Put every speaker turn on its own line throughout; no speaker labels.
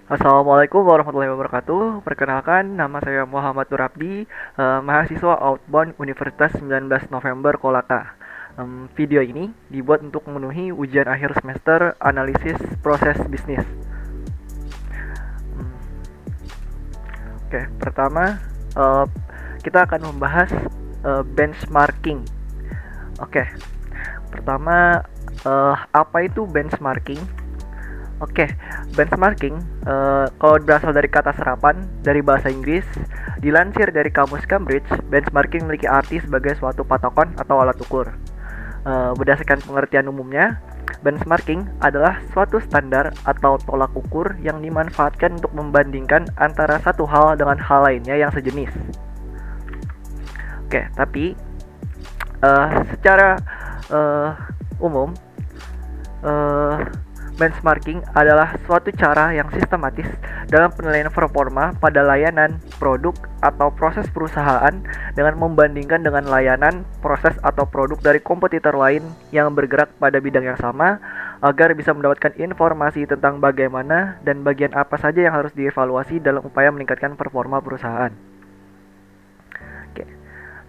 Assalamualaikum warahmatullahi wabarakatuh. Perkenalkan, nama saya Muhammad Nurabdi, mahasiswa Outbound Universitas 19 November Kolaka. Video ini dibuat untuk memenuhi ujian akhir semester analisis proses bisnis. Hmm, Oke, pertama kita akan membahas benchmarking. Oke, pertama apa itu benchmarking? Oke, benchmarking kalau berasal dari kata serapan dari bahasa Inggris, dilansir dari kamus Cambridge, benchmarking memiliki arti sebagai suatu patokan atau alat ukur. Berdasarkan pengertian umumnya, benchmarking adalah suatu standar atau tolak ukur yang dimanfaatkan untuk membandingkan antara satu hal dengan hal lainnya yang sejenis. Oke, tapi secara umum, uh, benchmarking adalah suatu cara yang sistematis dalam penilaian performa pada layanan, produk, atau proses perusahaan dengan membandingkan dengan layanan, proses, atau produk dari kompetitor lain yang bergerak pada bidang yang sama agar bisa mendapatkan informasi tentang bagaimana dan bagian apa saja yang harus dievaluasi dalam upaya meningkatkan performa perusahaan. Oke.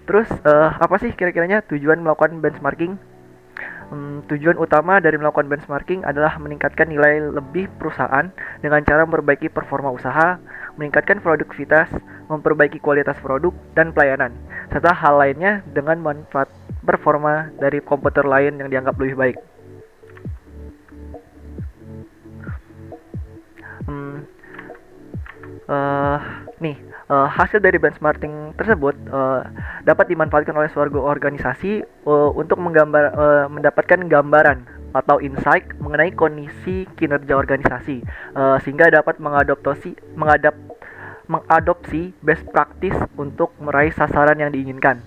Terus apa sih kira-kiranya tujuan melakukan benchmarking? Tujuan utama dari melakukan benchmarking adalah meningkatkan nilai lebih perusahaan dengan cara memperbaiki performa usaha, meningkatkan produktivitas, memperbaiki kualitas produk dan pelayanan, serta hal lainnya dengan manfaat performa dari komputer lain yang dianggap lebih baik. Hmm, uh, nih Hasil dari benchmarking tersebut dapat dimanfaatkan oleh suatu organisasi untuk mendapatkan gambaran atau insight mengenai kondisi kinerja organisasi, sehingga dapat mengadopsi best practice untuk meraih sasaran yang diinginkan.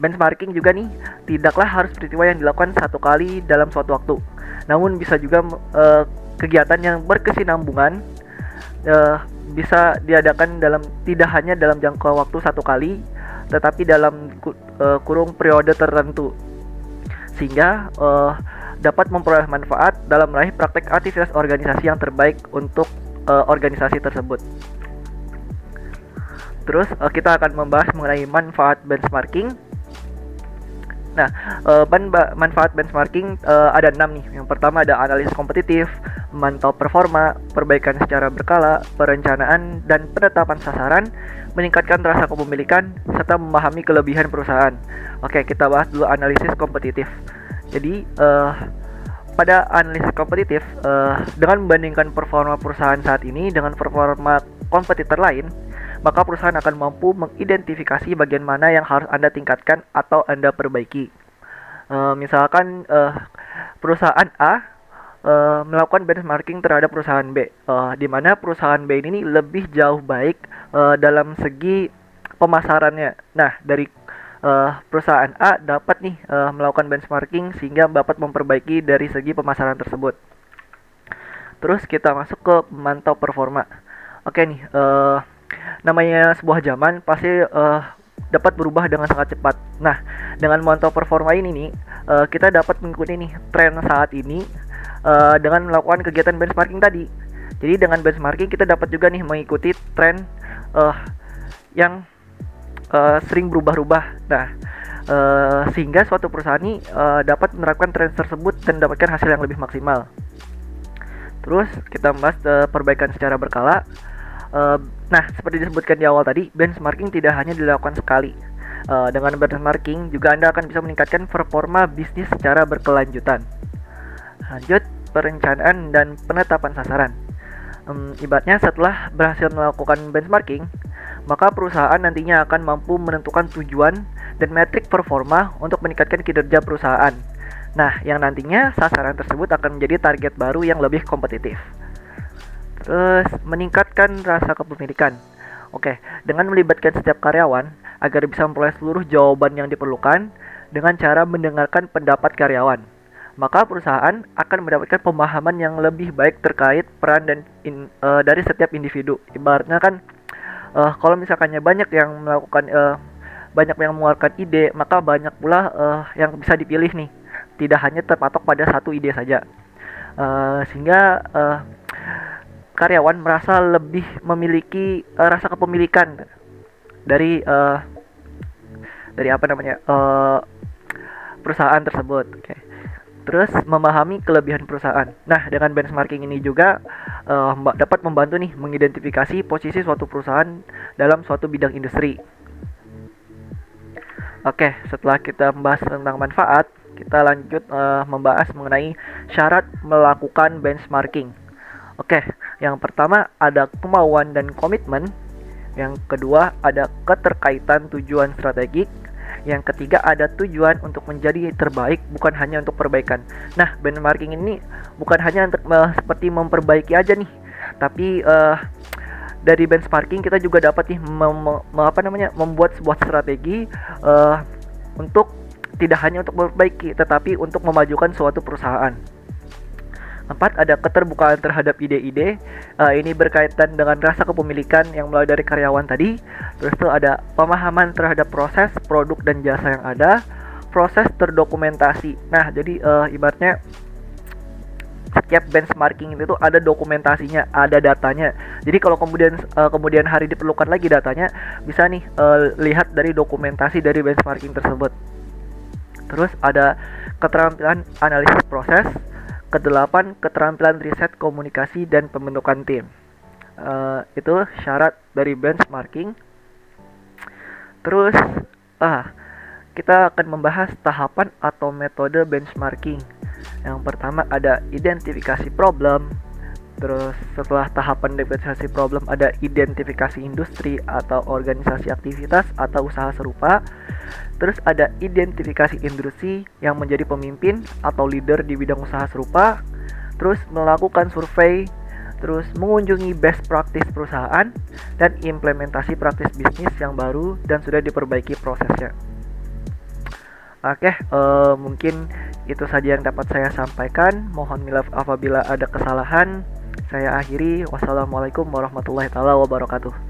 Benchmarking juga nih tidaklah harus peristiwa yang dilakukan satu kali dalam suatu waktu, namun bisa juga kegiatan yang berkesinambungan, bisa diadakan tidak hanya dalam jangka waktu satu kali, tetapi dalam kurung periode tertentu, sehingga dapat memperoleh manfaat dalam meraih praktek aktivitas organisasi yang terbaik untuk organisasi tersebut. Terus kita akan membahas mengenai manfaat benchmarking. Nah, manfaat benchmarking ada 6 nih. Yang pertama ada analisis kompetitif, memantau performa, perbaikan secara berkala, perencanaan dan penetapan sasaran, meningkatkan rasa kepemilikan, serta memahami kelebihan perusahaan. Oke, kita bahas dulu analisis kompetitif. Jadi, pada analisis kompetitif, dengan membandingkan performa perusahaan saat ini dengan performa kompetitor lain, maka perusahaan akan mampu mengidentifikasi bagian mana yang harus Anda tingkatkan atau Anda perbaiki. Misalkan perusahaan A melakukan benchmarking terhadap perusahaan B, di mana perusahaan B ini lebih jauh baik dalam segi pemasarannya. Nah, dari perusahaan A dapat nih melakukan benchmarking sehingga dapat memperbaiki dari segi pemasaran tersebut. Terus kita masuk ke memantau performa. Oke nih, namanya sebuah zaman pasti dapat berubah dengan sangat cepat. Nah, dengan memantau performa ini nih, kita dapat mengikuti nih tren saat ini dengan melakukan kegiatan benchmarking tadi. Jadi dengan benchmarking kita dapat juga nih mengikuti tren yang sering berubah-ubah. Nah, sehingga suatu perusahaan ini dapat menerapkan tren tersebut dan mendapatkan hasil yang lebih maksimal. Terus kita membahas perbaikan secara berkala. Nah, seperti disebutkan di awal tadi, benchmarking tidak hanya dilakukan sekali. Dengan benchmarking juga Anda akan bisa meningkatkan performa bisnis secara berkelanjutan. Lanjut, perencanaan dan penetapan sasaran. Ibaratnya setelah berhasil melakukan benchmarking, maka perusahaan nantinya akan mampu menentukan tujuan dan metrik performa untuk meningkatkan kinerja perusahaan. Nah, yang nantinya sasaran tersebut akan menjadi target baru yang lebih kompetitif. Terus, meningkatkan rasa kepemilikan. Oke, dengan melibatkan setiap karyawan agar bisa memperoleh seluruh jawaban yang diperlukan dengan cara mendengarkan pendapat karyawan, maka perusahaan akan mendapatkan pemahaman yang lebih baik terkait peran dan dari setiap individu. Ibaratnya kan, kalau misalkannya banyak yang mengeluarkan ide, maka banyak pula yang bisa dipilih nih, tidak hanya terpatok pada satu ide saja. Sehingga karyawan merasa lebih memiliki rasa kepemilikan dari apa namanya perusahaan tersebut. Oke. Terus memahami kelebihan perusahaan. Nah, dengan benchmarking ini juga dapat membantu nih mengidentifikasi posisi suatu perusahaan dalam suatu bidang industri. Oke, setelah kita membahas tentang manfaat, kita lanjut membahas mengenai syarat melakukan benchmarking. Oke, yang pertama ada kemauan dan komitmen. Yang kedua ada keterkaitan tujuan strategik. Yang ketiga ada tujuan untuk menjadi terbaik, bukan hanya untuk perbaikan. Nah, benchmarking ini bukan hanya untuk seperti memperbaiki aja nih, tapi dari benchmarking kita juga dapat nih membuat sebuah strategi untuk tidak hanya untuk memperbaiki, tetapi untuk memajukan suatu perusahaan. 4. Ada keterbukaan terhadap ide-ide. Ini berkaitan dengan rasa kepemilikan yang mulai dari karyawan tadi. Terus itu ada pemahaman terhadap proses, produk, dan jasa yang ada. Proses terdokumentasi. Nah, jadi ibaratnya setiap benchmarking itu ada dokumentasinya, ada datanya. Jadi kalau kemudian hari diperlukan lagi datanya, bisa nih lihat dari dokumentasi dari benchmarking tersebut. Terus ada keterampilan analisis proses. Kedelapan, keterampilan riset, komunikasi, dan pembentukan tim. Itu syarat dari benchmarking. Terus kita akan membahas tahapan atau metode benchmarking. Yang pertama ada identifikasi problem. Terus setelah tahapan identifikasi problem ada identifikasi industri atau organisasi aktivitas atau usaha serupa. Terus ada identifikasi industri yang menjadi pemimpin atau leader di bidang usaha serupa. Terus melakukan survei. Terus mengunjungi best practice perusahaan dan implementasi praktis bisnis yang baru dan sudah diperbaiki prosesnya. Oke, mungkin itu saja yang dapat saya sampaikan. Mohon maaf apabila ada kesalahan. Saya akhiri. Wassalamualaikum warahmatullahi wabarakatuh.